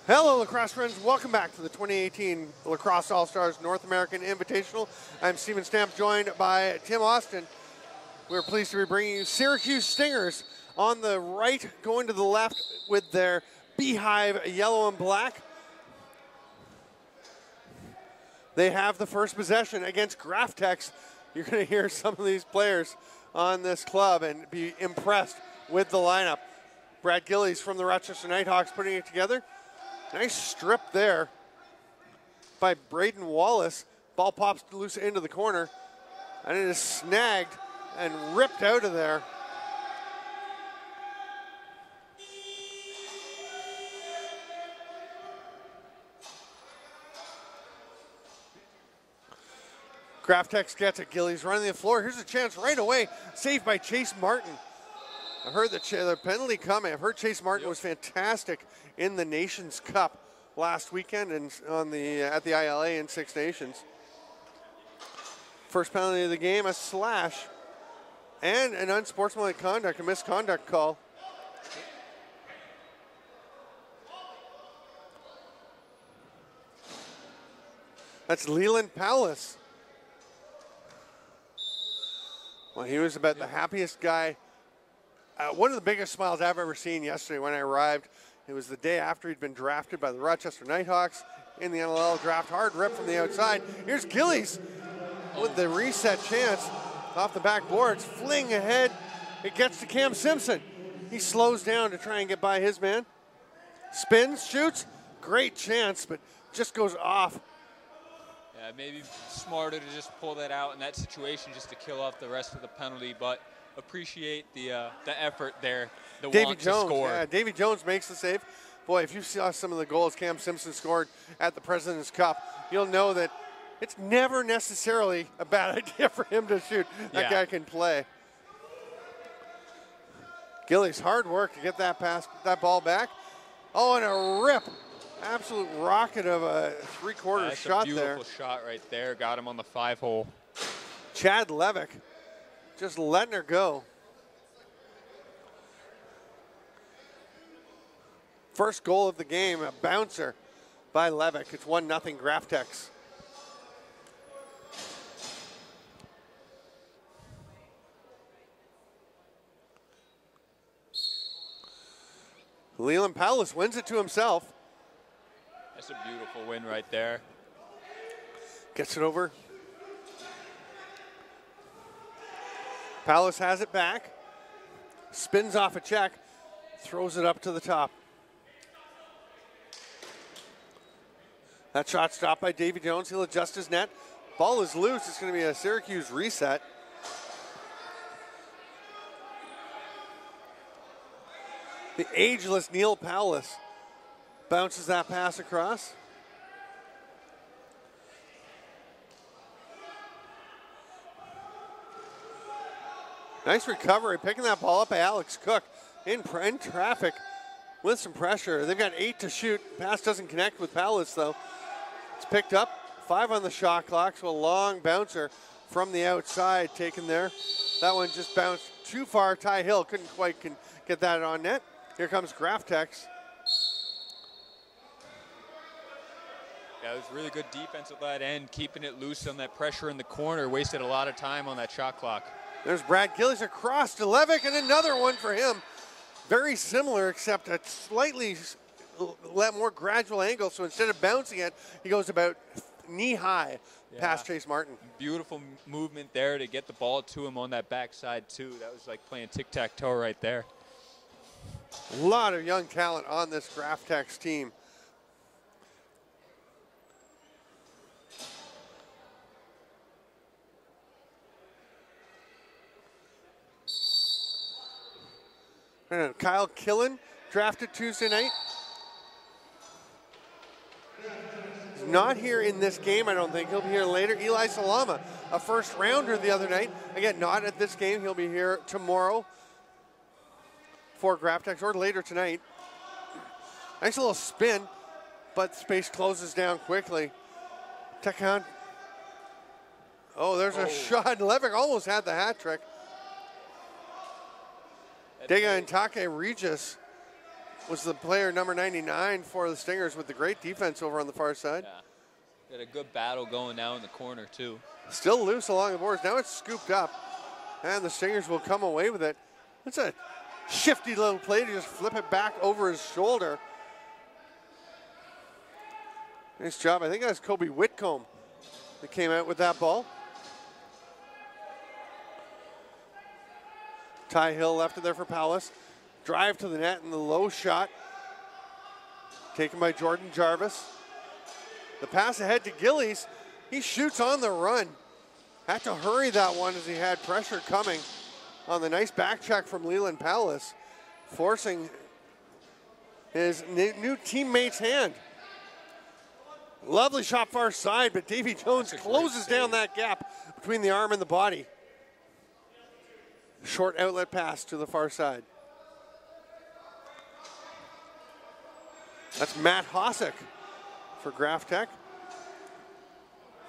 Hello, lacrosse friends. Welcome back to the 2018 Lacrosse All-Stars North American Invitational. I'm Steven Stamp, joined by Tim Austin. We're pleased to be bringing you Syracuse Stingers on the right, going to the left with their beehive yellow and black. They have the first possession against Graftex. You're going to hear some of these players on this club and be impressed with the lineup. Brad Gillies from the Rochester Nighthawks putting it together. Nice strip there by Braden Wallace. Ball pops loose into the corner, and it is snagged and ripped out of there. Graftex gets it. Gillies running the floor. Here's a chance right away. Saved by Chase Martin. I heard the penalty coming. I've heard Chase Martin was fantastic in the Nations Cup last weekend and at the ILA in Six Nations. First penalty of the game, a slash, and an unsportsmanlike conduct, a misconduct call. That's Leland Powless. Well, he was about the happiest guy. One of the biggest smiles I've ever seen yesterday when I arrived. It was the day after he'd been drafted by the Rochester Nighthawks in the NLL draft. Hard rip from the outside. Here's Gillies with the reset chance off the backboards. Fling ahead. It gets to Cam Simpson. He slows down to try and get by his man. Spins, shoots. Great chance, but just goes off. Yeah, maybe smarter to just pull that out in that situation just to kill off the rest of the penalty, but appreciate the effort there, the want to score. Yeah, Davy Jones makes the save. Boy, if you saw some of the goals Cam Simpson scored at the President's Cup, you'll know that it's never necessarily a bad idea for him to shoot. That guy can play. Gillies, hard work to get that ball back. Oh, and a rip. Absolute rocket of a three-quarter shot there. Beautiful shot right there. Got him on the 5-hole. Chad Levick just letting her go. First goal of the game, a bouncer by Levick. It's 1-0 Graftex. Leland Powless wins it to himself. That's a beautiful win right there. Gets it over. Powless has it back. Spins off a check. Throws it up to the top. That shot stopped by Davy Jones. He'll adjust his net. Ball is loose. It's going to be a Syracuse reset. The ageless Neil Powless bounces that pass across. Nice recovery, picking that ball up by Alex Cook in traffic with some pressure. They've got 8 to shoot. Pass doesn't connect with Powless though. It's picked up, 5 on the shot clock, so a long bouncer from the outside taken there. That one just bounced too far. Ty Hill couldn't quite get that on net. Here comes Graftex. Yeah, it was really good defense at that end, keeping it loose on that pressure in the corner. Wasted a lot of time on that shot clock. There's Brad Gillies across to Levick, and another one for him. Very similar, except a slightly more gradual angle. So instead of bouncing it, he goes about knee-high past Chase Martin. Beautiful movement there to get the ball to him on that backside, too. That was like playing tic-tac-toe right there. A lot of young talent on this Graftex team. Kyle Killen, drafted Tuesday night. He's not here in this game, I don't think. He'll be here later. Eli Salama, a first rounder the other night. Again, not at this game. He'll be here tomorrow for Graftex, or later tonight. Nice little spin, but space closes down quickly. Tekan. Oh, there's a shot. Levick almost had the hat trick. Dega and Take Regis was the player number 99 for the Stingers with the great defense over on the far side. Yeah. Got a good battle going now in the corner, too. Still loose along the boards. Now it's scooped up, and the Stingers will come away with it. It's a shifty little play to just flip it back over his shoulder. Nice job. I think that's Kobe Whitcomb that came out with that ball. Ty Hill left it there for Palace. Drive to the net and the low shot. Taken by Jordan Jarvis. The pass ahead to Gillies. He shoots on the run. Had to hurry that one as he had pressure coming on the nice back check from Leland Palace, forcing his new teammate's hand. Lovely shot far side, but Davy Jones closes down that gap between the arm and the body. Short outlet pass to the far side. That's Matt Hossack for Graph-Tech.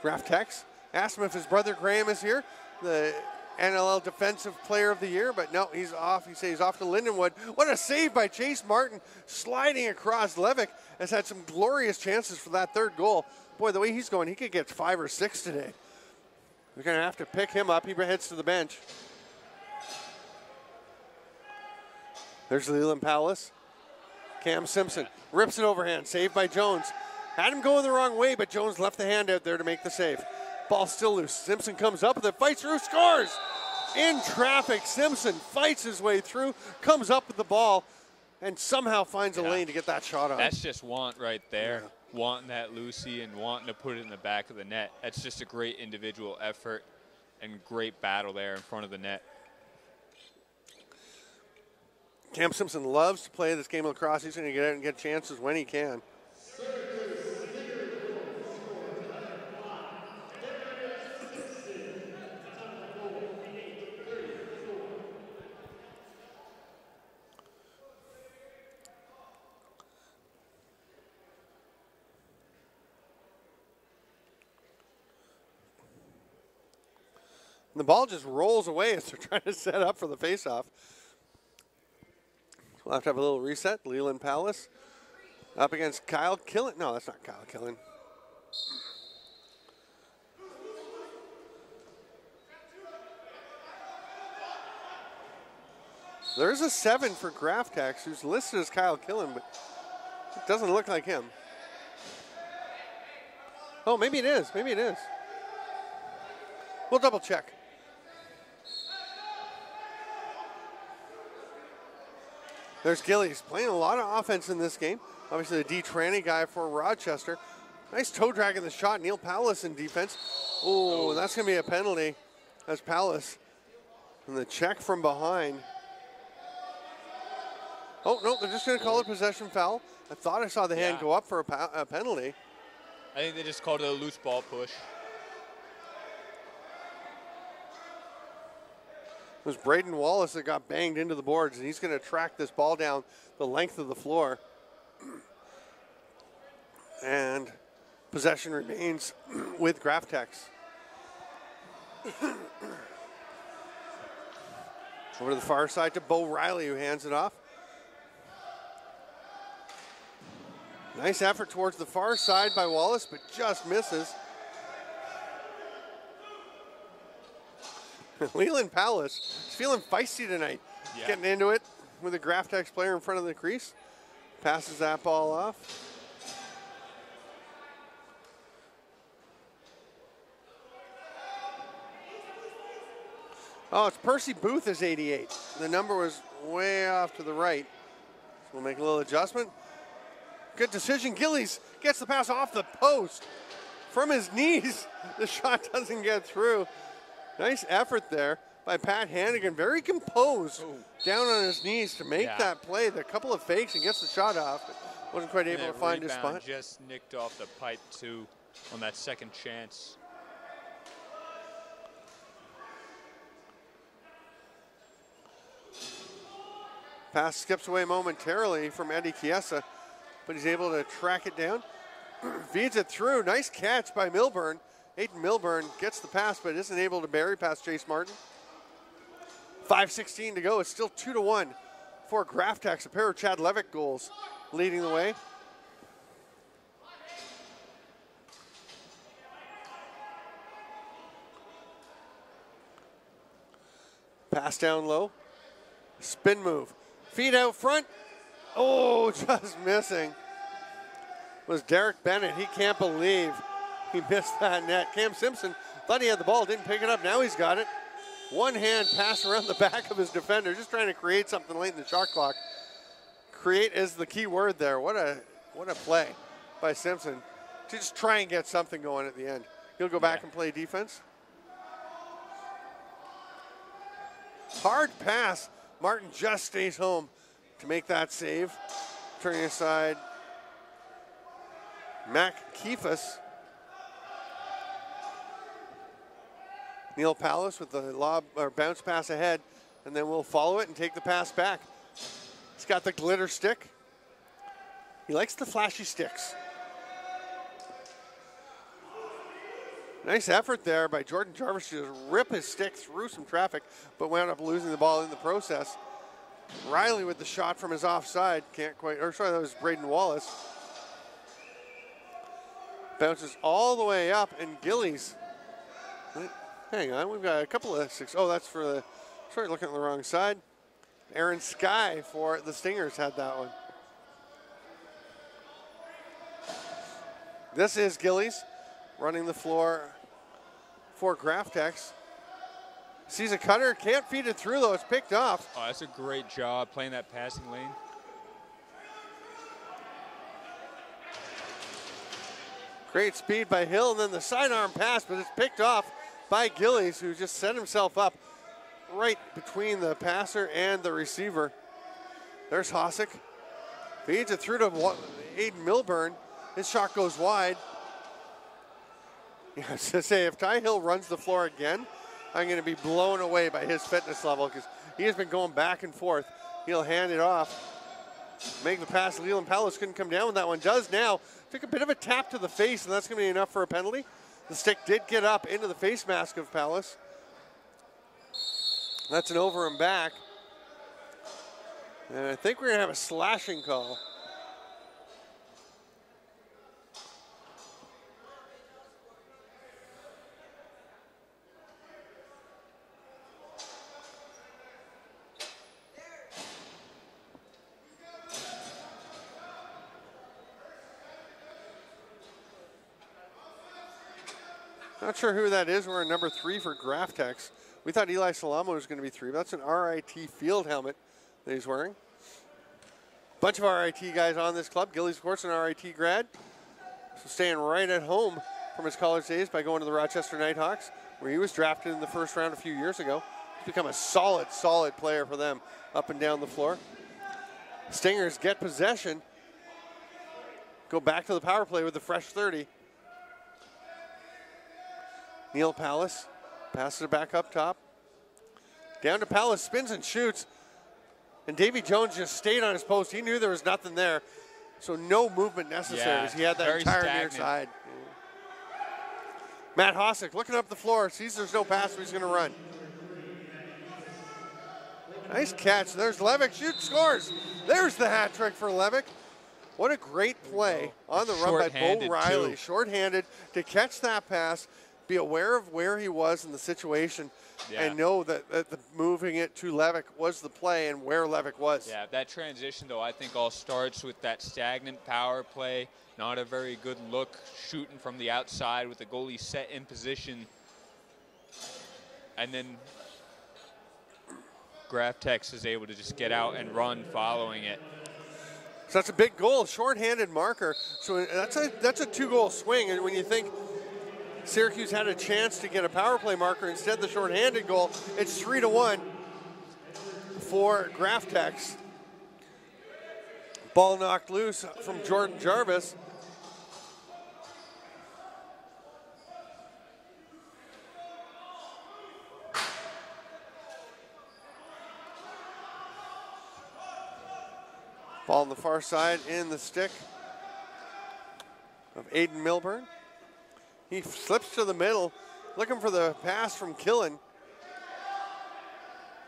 Graph-Tech's asked him if his brother Graham is here, the NLL Defensive Player of the Year, but no, he's off. He says he's off to Lindenwood. What a save by Chase Martin, sliding across. Levick has had some glorious chances for that third goal. Boy, the way he's going, he could get 5 or 6 today. We're going to have to pick him up. He heads to the bench. There's Leland Palace. Cam Simpson rips it overhand, saved by Jones. Had him going the wrong way, but Jones left the hand out there to make the save. Ball still loose. Simpson comes up with it, fights through, scores! In traffic, Simpson fights his way through, comes up with the ball, and somehow finds a lane to get that shot on. That's just want right there. Yeah. Wanting that Lucy and wanting to put it in the back of the net. That's just a great individual effort and great battle there in front of the net. Cam Simpson loves to play this game of lacrosse. He's going to get out and get chances when he can. The ball just rolls away as they're trying to set up for the faceoff. We'll have to have a little reset. Leland Palace up against Kyle Killen. No, that's not Kyle Killen. There's a 7 for Graph-Tech, who's listed as Kyle Killen, but it doesn't look like him. Oh, maybe it is. Maybe it is. We'll double check. There's Gillies playing a lot of offense in this game. Obviously, the D. Tranny guy for Rochester. Nice toe drag in the shot. Neil Palace in defense. Oh, that's going to be a penalty. That's Palace. And the check from behind. Oh, no, they're just going to call it possession foul. I thought I saw the hand go up for a penalty. I think they just called it a loose ball push. It was Braden Wallace that got banged into the boards, and he's going to track this ball down the length of the floor. And possession remains with Graph-Tech. Over to the far side to Bo Riley, who hands it off. Nice effort towards the far side by Wallace, but just misses. Leland Palace is feeling feisty tonight. Yeah. Getting into it with a Graph-Tech player in front of the crease. Passes that ball off. Oh, it's Percy Booth is 88. The number was way off to the right. So we'll make a little adjustment. Good decision. Gillies gets the pass off the post. From his knees, the shot doesn't get through. Nice effort there by Pat Hannigan. Very composed down on his knees to make that play. The couple of fakes and gets the shot off, but wasn't quite able to find his spot. Just nicked off the pipe, too, on that second chance. Pass skips away momentarily from Eddie Chiesa, but he's able to track it down. Feeds it through. Nice catch by Milburn. Aiden Milburn gets the pass, but isn't able to bury past Chase Martin. 5:16 to go. It's still 2-1 for Graftex, a pair of Chad Levick goals leading the way. Pass down low, spin move, feet out front. Oh, just missing. Was Derek Bennett. He can't believe he missed that net. Cam Simpson thought he had the ball, didn't pick it up. Now he's got it. One hand pass around the back of his defender, just trying to create something late in the shot clock. Create is the key word there. What a play by Simpson to just try and get something going at the end. He'll go back and play defense. Hard pass. Martin just stays home to make that save. Turning aside, Mac Kefas. Neil Pallas with the lob or bounce pass ahead, and then we'll follow it and take the pass back. He's got the glitter stick. He likes the flashy sticks. Nice effort there by Jordan Jarvis to just rip his stick through some traffic, but wound up losing the ball in the process. Riley with the shot from his offside. Can't quite, or sorry, that was Braden Wallace. Bounces all the way up, and Gillies. Hang on, we've got a couple of six. Oh, that's for the, sorry, looking at the wrong side. Aaron Sky for the Stingers had that one. This is Gillies running the floor for Graftex. Sees a cutter, can't feed it through though, it's picked off. Oh, that's a great job playing that passing lane. Great speed by Hill, and then the sidearm pass, but it's picked off by Gillies, who just set himself up right between the passer and the receiver. There's Hosick. Feeds it through to Aiden Milburn. His shot goes wide. Yeah, I was going to say, if Ty Hill runs the floor again, I'm going to be blown away by his fitness level because he has been going back and forth. He'll hand it off. Make the pass. Leland Pallas couldn't come down with that one. Does now. Took a bit of a tap to the face, and that's going to be enough for a penalty. The stick did get up into the face mask of Pallas. That's an over and back. And I think we're going to have a slashing call. Not sure who that is. We're in number 3 for Graftex. We thought Eli Salamo was going to be 3, but that's an RIT field helmet that he's wearing. Bunch of RIT guys on this club. Gillies, of course, an RIT grad. So staying right at home from his college days by going to the Rochester Nighthawks, where he was drafted in the first round a few years ago. He's become a solid, solid player for them up and down the floor. Stingers get possession. Go back to the power play with the fresh 30. Neil Pallas passes it back up top. Down to Pallas, spins and shoots. And Davy Jones just stayed on his post. He knew there was nothing there. So no movement necessary as he had that entire near side. Matt Hosick looking up the floor, sees there's no pass, so he's going to run. Nice catch. There's Levick, shoots, scores. There's the hat trick for Levick. What a great play on the run by Bo Riley. Short-handed to catch that pass, be aware of where he was in the situation, and know that the moving it to Levick was the play and where Levick was. Yeah, that transition, though, I think all starts with that stagnant power play, not a very good look, shooting from the outside with the goalie set in position. And then Graftex is able to just get out and run following it. So that's a big goal, short-handed marker. So that's a 2-goal swing, and when you think Syracuse had a chance to get a power play marker, instead the short-handed goal, it's 3-1 for Graftex. Ball knocked loose from Jordan Jarvis. Ball on the far side in the stick of Aiden Milburn. He slips to the middle, looking for the pass from Killen.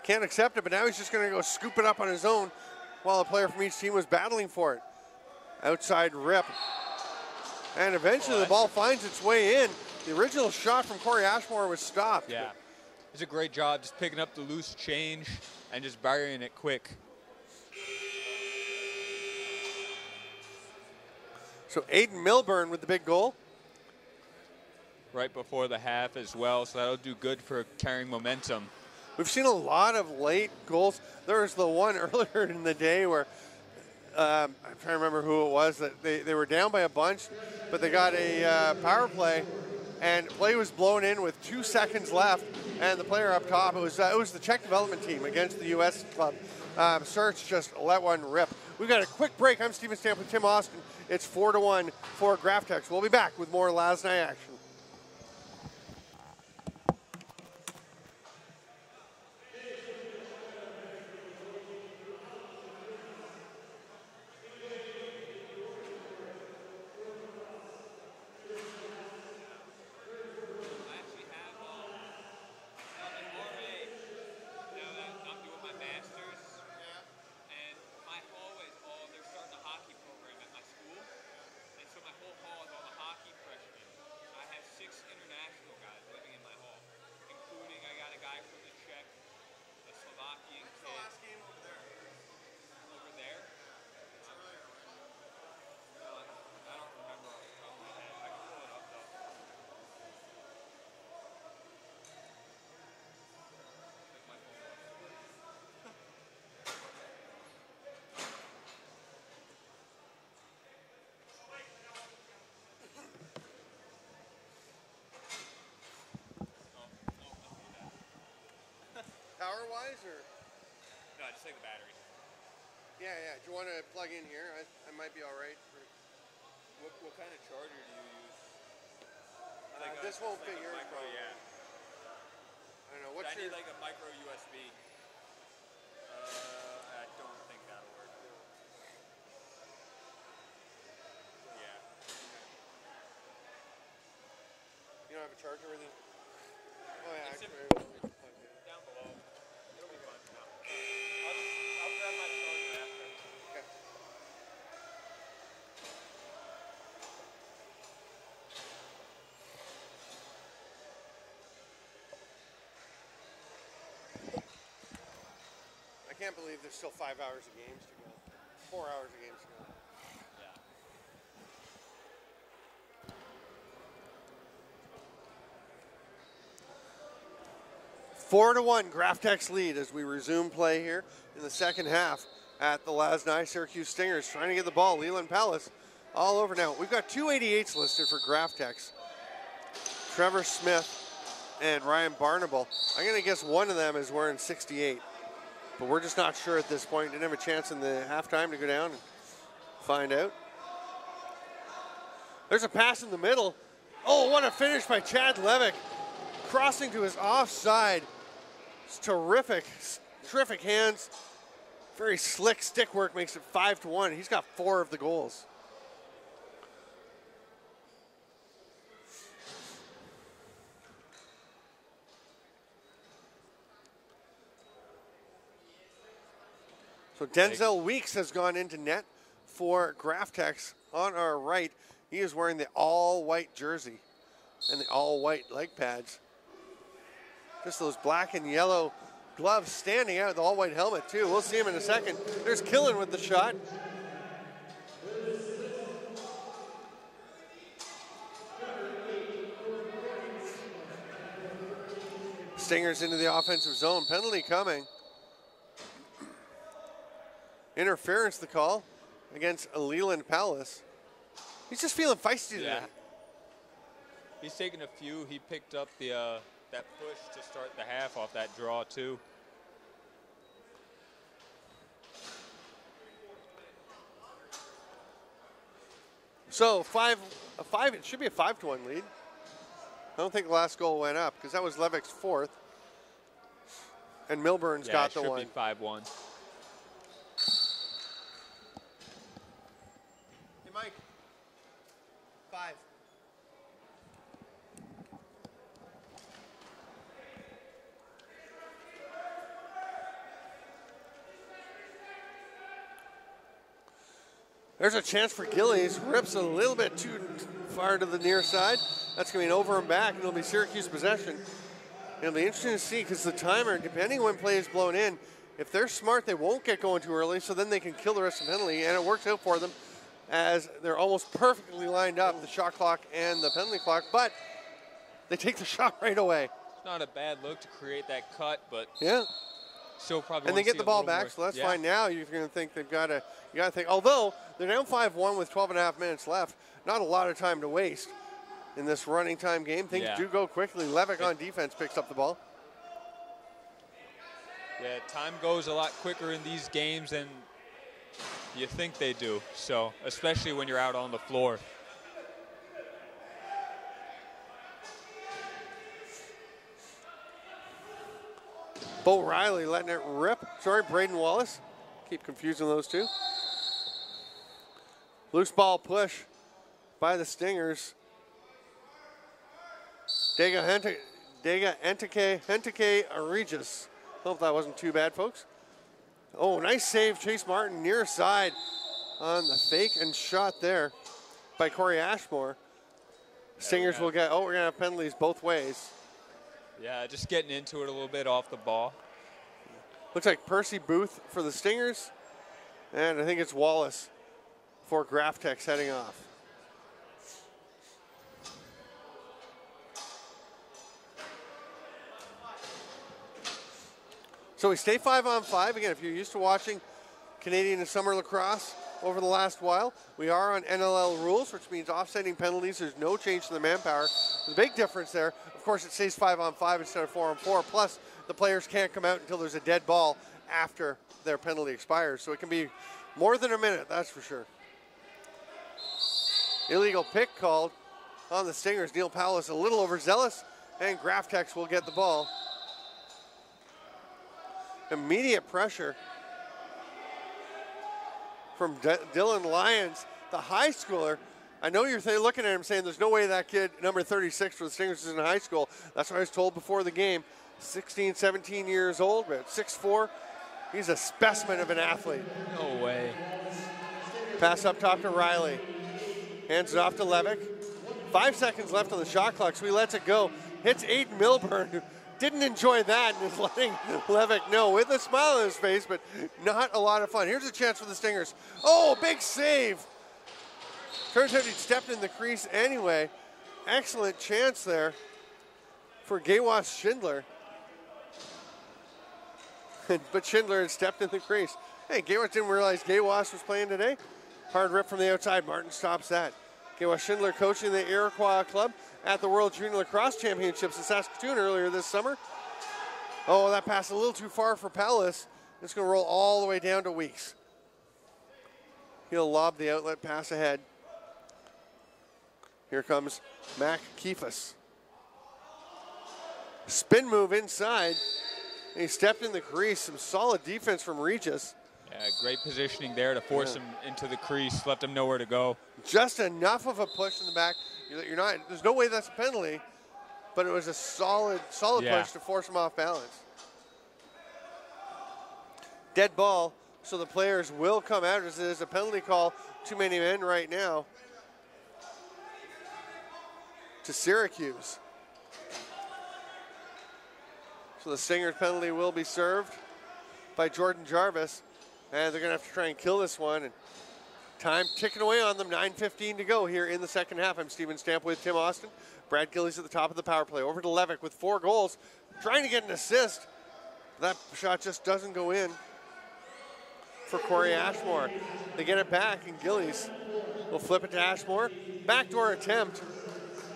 Can't accept it, but now he's just going to go scoop it up on his own while a player from each team was battling for it. Outside rip. And eventually the ball finds its way in. The original shot from Corey Ashmore was stopped. Yeah. It's a great job just picking up the loose change and just burying it quick. So Aiden Milburn with the big goal. Right before the half as well, so that'll do good for carrying momentum. We've seen a lot of late goals. There was the one earlier in the day where, I'm trying to remember who it was, that they were down by a bunch, but they got a power play, and play was blown in with 2 seconds left, and the player up top, it was the Czech development team against the U.S. club. Search just let one rip. We've got a quick break. I'm Steven Stamp with Tim Austin. It's 4-1 for GrafTex. We'll be back with more LASNAI action. Power-wise, or? No, just take the battery. Yeah. Do you want to plug in here? I might be all right. What kind of charger do you use? This won't fit yours, micro, probably. yeah. I don't know. What's I need your? like a micro USB. I don't think that'll work. Yeah. You don't have a charger or anything? Oh yeah, It's actually. down below. It'll be fun. No. I'll grab my charger after. Okay. I can't believe there's still 5 hours of games to go. 4 hours of games to go. Yeah. 4-1 GrafTex lead as we resume play here in the second half at the LASNAI. Syracuse Stingers trying to get the ball. Leland Palace all over now. We've got 2 88s listed for GrafTex. Trevor Smith and Ryan Barnable. I'm going to guess one of them is wearing 68. But we're just not sure at this point. Didn't have a chance in the halftime to go down and find out. There's a pass in the middle. Oh, what a finish by Chad Levick. Crossing to his offside. It's terrific. Terrific hands. Very slick stick work makes it 5-1. He's got 4 of the goals. So Denzel Weeks has gone into net for GrafTex on our right. He is wearing the all-white jersey and the all-white leg pads. Just those black and yellow gloves standing out, the all-white helmet too. We'll see him in a second. There's Killen with the shot. Stingers into the offensive zone. Penalty coming. Interference, the call against Leland Palace. He's just feeling feisty today. Yeah. He's taking a few. He picked up the that push to start the half off that draw too. So it should be a 5-1 lead. I don't think the last goal went up because that was Levick's 4th. And Milburn's got the one. It should be 5-1. Hey, Mike. 5. There's a chance for Gillies. Rips a little bit too far to the near side. That's going to be an over and back, and it'll be Syracuse possession. It'll be interesting to see because the timer, depending when play is blown in, if they're smart, they won't get going too early, so then they can kill the rest of the penalty, and it works out for them as they're almost perfectly lined up, the shot clock and the penalty clock, but they take the shot right away. It's not a bad look to create that cut, but yeah. Still probably. And they get the ball back, so that's fine. Now you're going to think they've got to. You got to think. Although they're down 5-1 with 12.5 minutes left, not a lot of time to waste in this running time game. Things do go quickly. Levick on defense picks up the ball. Yeah, time goes a lot quicker in these games than you think they do. So, especially when you're out on the floor. Bo Riley letting it rip. Sorry, Braden Wallace. Keep confusing those two. Loose ball push by the Stingers. Dega Enteke Regis. Hope that wasn't too bad, folks. Oh, nice save, Chase Martin, near side on the fake and shot there by Corey Ashmore. Stingers will get, we're going to have penalties both ways. Yeah, just getting into it a little bit off the ball. Looks like Percy Booth for the Stingers, and I think it's Wallace for Graftex heading off. So we stay 5-on-5. Again, if you're used to watching Canadian and summer lacrosse over the last while, we are on NLL rules, which means offsetting penalties. There's no change to the manpower. The big difference there, of course, it stays 5-on-5 instead of 4-on-4. Plus, the players can't come out until there's a dead ball after their penalty expires. So it can be more than a minute, that's for sure. Illegal pick called on the Stingers. Neil Powell is a little overzealous, and Graftex will get the ball. Immediate pressure from Dylan Lyons, the high schooler. I know you're looking at him saying there's no way that kid, number 36 for the Stingers, is in high school. That's what I was told before the game. 16, 17 years old, but 6'4". He's a specimen of an athlete. No way. Pass up top to Riley. Hands it off to Levick. 5 seconds left on the shot clock, so he lets it go. Hits Aiden Milburn, who didn't enjoy that and is letting Levick know with a smile on his face, but not a lot of fun. Here's a chance for the Stingers. Oh, big save. Turns out he stepped in the crease anyway. Excellent chance there for Gaywas Schindler. But Schindler had stepped in the crease. Hey, Gaywas didn't realize Gaywas was playing today. Hard rip from the outside. Martin stops that. Gaywas Schindler coaching the Iroquois Club at the World Junior Lacrosse Championships in Saskatoon earlier this summer. Oh, that pass a little too far for Pallas. It's going to roll all the way down to Weeks. He'll lob the outlet pass ahead. Here comes Mac Kefas. Spin move inside. He stepped in the crease. Some solid defense from Regis. Yeah, great positioning there to force him into the crease, left him nowhere to go. Just enough of a push in the back. You're not. There's no way that's a penalty, but it was a solid push to force him off balance. Dead ball, so the players will come out. There's a penalty call. Too many men right now to Syracuse. So the Stingers penalty will be served by Jordan Jarvis. And they're going to have to try and kill this one. And time ticking away on them. 9:15 to go here in the second half. I'm Steven Stamp with Tim Austin. Brad Gillies at the top of the power play. Over to Levick with 4 goals. Trying to get an assist. That shot just doesn't go in for Corey Ashmore. They get it back, and Gillies will flip it to Ashmore. Backdoor attempt.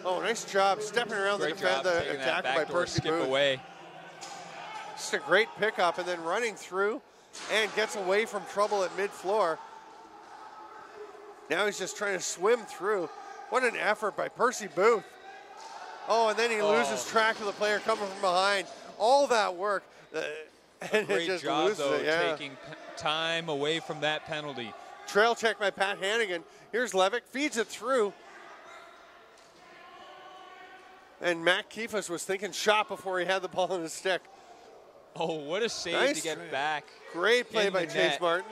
Oh, nice job stepping around the attack by Percy Booth. Away. Just a great pickup, and then running through and gets away from trouble at mid-floor. Now he's just trying to swim through. What an effort by Percy Booth. Oh, and then he loses track of the player coming from behind. All that work. And great it just job, loses though, it. Yeah. taking time away from that penalty. Trail check by Pat Hannigan. Here's Levick, feeds it through. And Matt Kefas was thinking shot before he had the ball in his stick. Oh, what a save to get back. Great play by Chase Martin.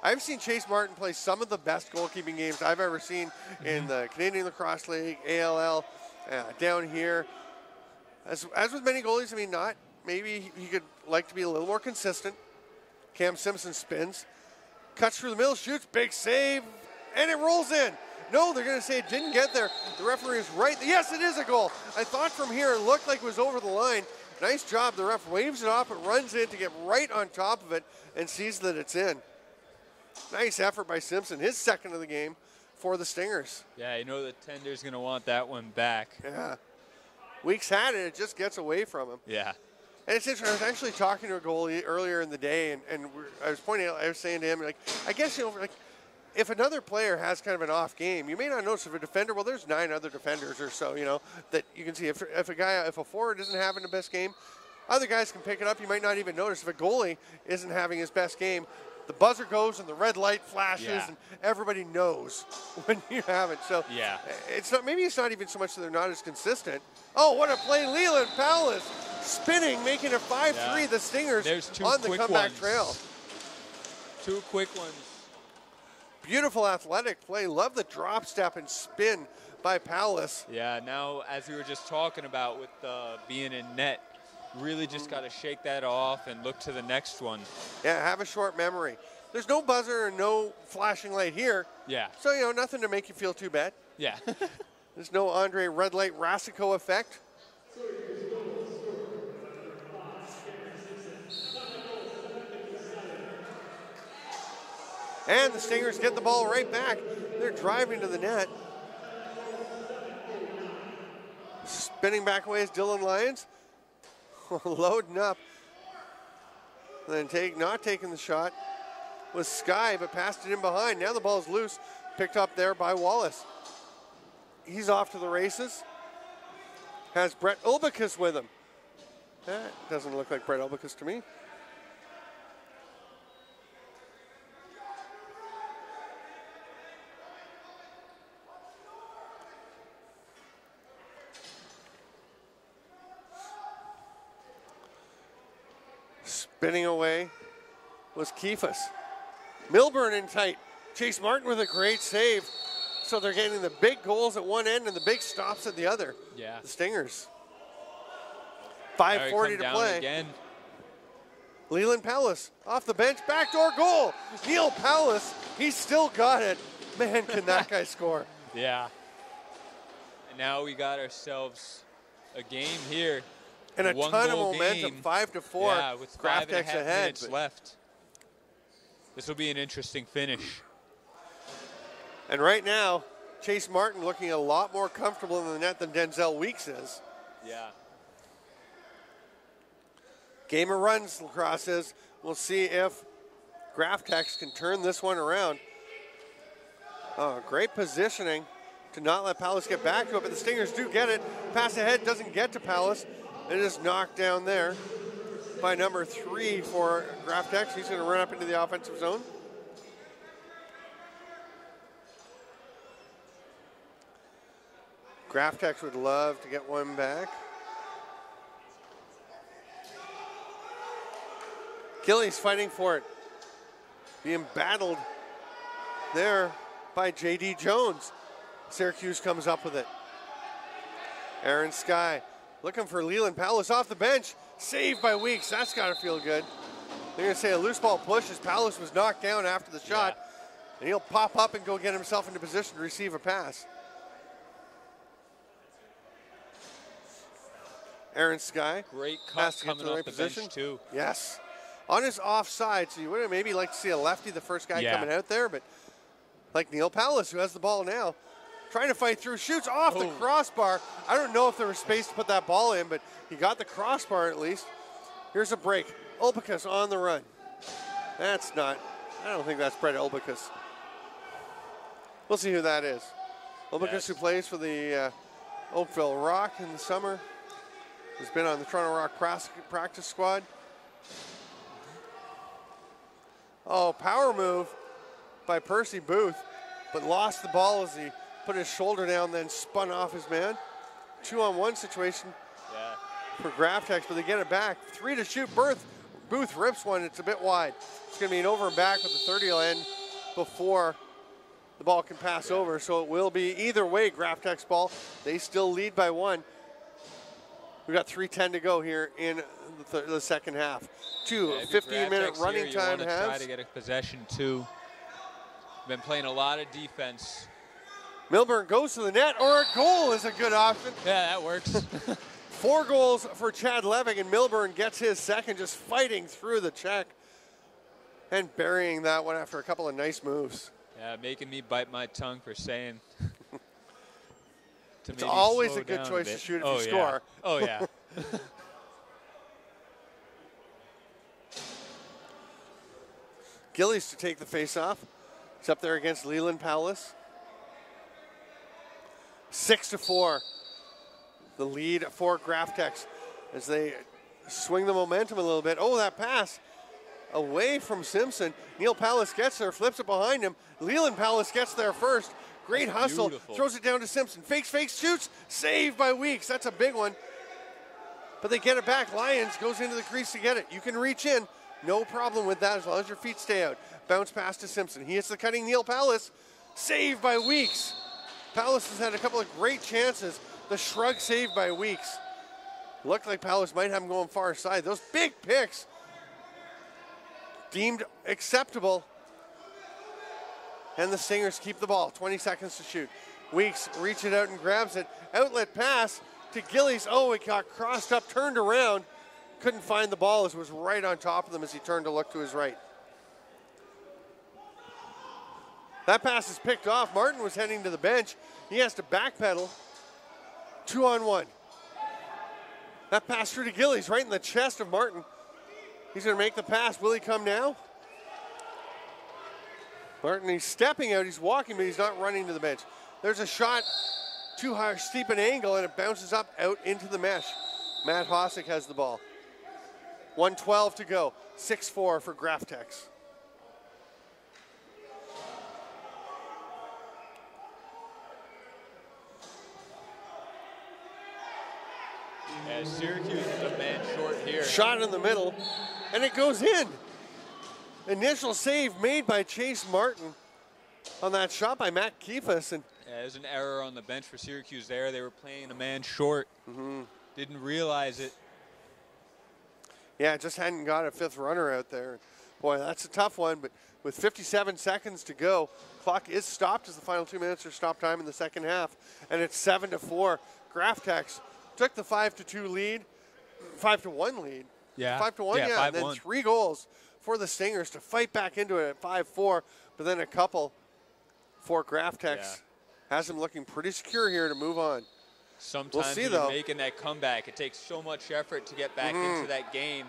I've seen Chase Martin play some of the best goalkeeping games I've ever seen in the Canadian Lacrosse League, ALL, down here. As with many goalies, I mean, maybe he could like to be a little more consistent. Cam Simpson spins, cuts through the middle, shoots, big save, and it rolls in. No, they're going to say it didn't get there. The referee is right. Yes, it is a goal. I thought from here it looked like it was over the line. Nice job. The ref waves it off and runs in to get right on top of it and sees that it's in. Nice effort by Simpson. His second of the game for the Stingers. Yeah, you know the tender's going to want that one back. Yeah. Weeks had it. It just gets away from him. Yeah. And it's interesting. I was actually talking to a goalie earlier in the day, and I was saying to him, like, I guess, you know, like, if another player has kind of an off game, you may not notice if a defender, well, there's 9 other defenders or so, you know, that you can see. If a forward isn't having the best game, other guys can pick it up. You might not even notice. If a goalie isn't having his best game, the buzzer goes and the red light flashes, and everybody knows when you have it. So maybe it's not even so much that they're not as consistent. Oh, what a play. Leland Powless spinning, making it 5-3. The Stingers on the comeback trail. 2 quick ones. Beautiful athletic play. Love the drop step and spin by Powless. Yeah, now as we were just talking about with being in net, really just got to shake that off and look to the next one. Yeah, have a short memory. There's no buzzer and no flashing light here. Yeah. So, you know, nothing to make you feel too bad. Yeah. There's no Andre Red Light Rasico effect. And the Stingers get the ball right back. They're driving to the net. Spinning back away is Dylan Lyons. Loading up. And then not taking the shot was Sky, but passed it in behind. Now the ball's loose. Picked up there by Wallace. He's off to the races. Has Brett Ulbicus with him. That doesn't look like Brett Ulbicus to me. Spinning away was Kiefer. Milburn in tight. Chase Martin with a great save. So they're getting the big goals at one end and the big stops at the other. Yeah. The Stingers. 5:40 to play. Again. Leland Powless off the bench. Backdoor goal. Neil Powless. He's still got it. Man, can that guy score. Yeah. And now we got ourselves a game here. And a ton of momentum, 5-4. Yeah, with 5.5 ahead, minutes left. This will be an interesting finish. And right now, Chase Martin looking a lot more comfortable in the net than Denzel Weeks is. Yeah. Game of runs, Lacrosse is. We'll see if Graftex can turn this one around. Oh, great positioning to not let Powless get back to it, but the Stingers do get it. Pass ahead doesn't get to Powless. It is knocked down there by number 3 for Graftex. He's going to run up into the offensive zone. Graftex would love to get one back. Gillies fighting for it. Being battled there by J.D. Jones. Syracuse comes up with it. Aaron Sky looking for Leland Powless off the bench. Saved by Weeks. That's got to feel good. They're going to say a loose ball push as Powless was knocked down after the shot. And he'll pop up and go get himself into position to receive a pass. Aaron Sky. Great cut coming off the bench too. Yes. On his offside, so you would maybe like to see a lefty, the first guy coming out there, but like Neil Powless, who has the ball now, trying to fight through, shoots off the crossbar. I don't know if there was space to put that ball in, but he got the crossbar at least. Here's a break. Ulbicus on the run. That's not, I don't think that's Brett Ulbicus. We'll see who that is. Ulbicus, who plays for the Oakville Rock in the summer, has been on the Toronto Rock practice squad. Oh, power move by Percy Booth, but lost the ball as he put his shoulder down, then spun off his man. 2-on-1 situation for Graftex, but they get it back. 3 to shoot. Booth rips one. It's a bit wide. It's going to be an over and back, but the 30 will end before the ball can pass over. So it will be either way Graph Tech's ball. They still lead by 1. We've got 3:10 to go here in the second half. 15-minute running time has. Try to get a possession too. Been playing a lot of defense. Milburn goes to the net, or a goal is a good option. Yeah, that works. 4 goals for Chad Levick, and Milburn gets his second, just fighting through the check and burying that one after a couple of nice moves. Yeah, making me bite my tongue for saying. It's always a good choice to shoot if you score. Oh, yeah. Gillies to take the face-off. He's up there against Leland Powless. 6-4. The lead for Graph Techs as they swing the momentum a little bit. Oh, that pass away from Simpson. Neil Powless gets there, flips it behind him. Leland Powless gets there first. Great hustle. Beautiful. Throws it down to Simpson. Fakes, shoots. Saved by Weeks. That's a big one. But they get it back. Lyons goes into the crease to get it. You can reach in. No problem with that as long as your feet stay out. Bounce pass to Simpson. He hits the cutting Neil Powless. Saved by Weeks. Powless has had a couple of great chances. The shrug saved by Weeks. Looked like Powless might have him going far side. Those big picks deemed acceptable. And the Stingers keep the ball. 20 seconds to shoot. Weeks reaches out and grabs it. Outlet pass to Gillies. Oh, it got crossed up, turned around. Couldn't find the ball as it was right on top of them as he turned to look to his right. That pass is picked off. Martin was heading to the bench. He has to backpedal. 2-on-1. That pass through to Gillies, right in the chest of Martin. He's going to make the pass. Will he come now? Martin, he's stepping out. He's walking, but he's not running to the bench. There's a shot too high, steep an angle, and it bounces up out into the mesh. Matt Hosick has the ball. 1:12 to go. 6-4 for Graph Techs. Yeah, Syracuse is a man short here. Shot in the middle, and it goes in. Initial save made by Chase Martin on that shot by Matt Kiefer. And yeah, there's an error on the bench for Syracuse there. They were playing a man short. Didn't realize it. yeah, just hadn't got a fifth runner out there. Boy, that's a tough one, but with 57 seconds to go, clock is stopped as the final 2 minutes are stop time in the second half, and it's 7-4. Graph Techs took the 5-2 lead, 5-1 lead. Yeah. 5-1, yeah, and then 5-1. 3 goals for the Stingers to fight back into it at 5-4, but then a couple for Graph Techs. Has them looking pretty secure here to move on. Sometimes when you're making that comeback, it takes so much effort to get back into that game.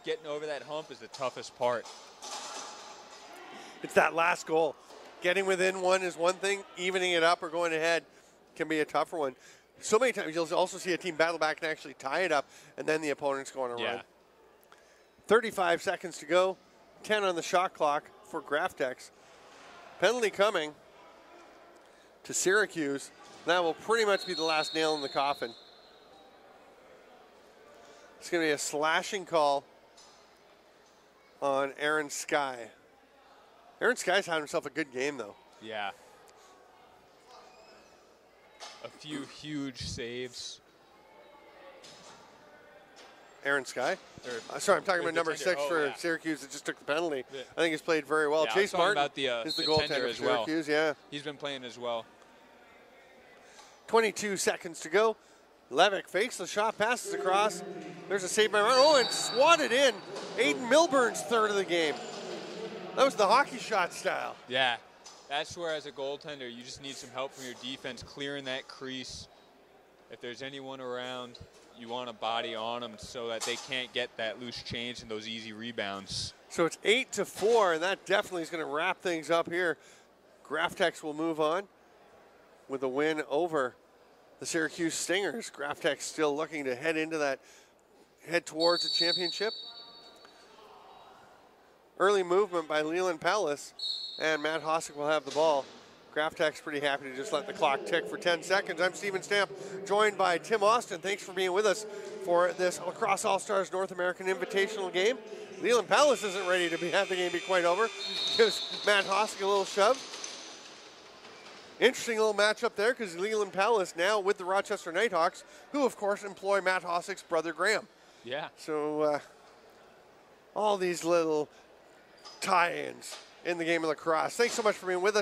Getting over that hump is the toughest part. It's that last goal. Getting within one is one thing. Evening it up or going ahead can be a tougher one. So many times you'll also see a team battle back and actually tie it up, and then the opponent's going to run. 35 seconds to go. 10 on the shot clock for Graph Techs. Penalty coming to Syracuse. That will pretty much be the last nail in the coffin. It's going to be a slashing call on Aaron Sky. Aaron Sky's had himself a good game, though. Yeah. A few huge saves. Aaron Sky? Sorry, I'm talking about number 6 for Syracuse that just took the penalty. Yeah. I think he's played very well. Yeah, Chase Martin about is the goaltender for Syracuse. Yeah. He's been playing as well. 22 seconds to go. Levick fakes the shot, passes across. There's a save by Martin. Oh, and swatted in. Aiden Milburn's third of the game. That was the hockey shot style. Yeah. That's where, as a goaltender, you just need some help from your defense clearing that crease. If there's anyone around, you want a body on them so that they can't get that loose change and those easy rebounds. So it's 8-4, and that definitely is going to wrap things up here. Graph Techs will move on with a win over the Syracuse Stingers. Graph Techs still looking to head towards the championship. Early movement by Leland Palace, and Matt Hosick will have the ball. Graph Tech's pretty happy to just let the clock tick for 10 seconds. I'm Steven Stamp, joined by Tim Austin. Thanks for being with us for this Lacrosse All-Stars North American Invitational game. Leland Palace isn't ready to have the game be quite over. Gives Matt Hossack a little shove. Interesting little matchup there because Leland Palace now with the Rochester Nighthawks, who of course employ Matt Hossack's brother Graham. Yeah. So all these little tie-ins in the game of lacrosse. Thanks so much for being with us.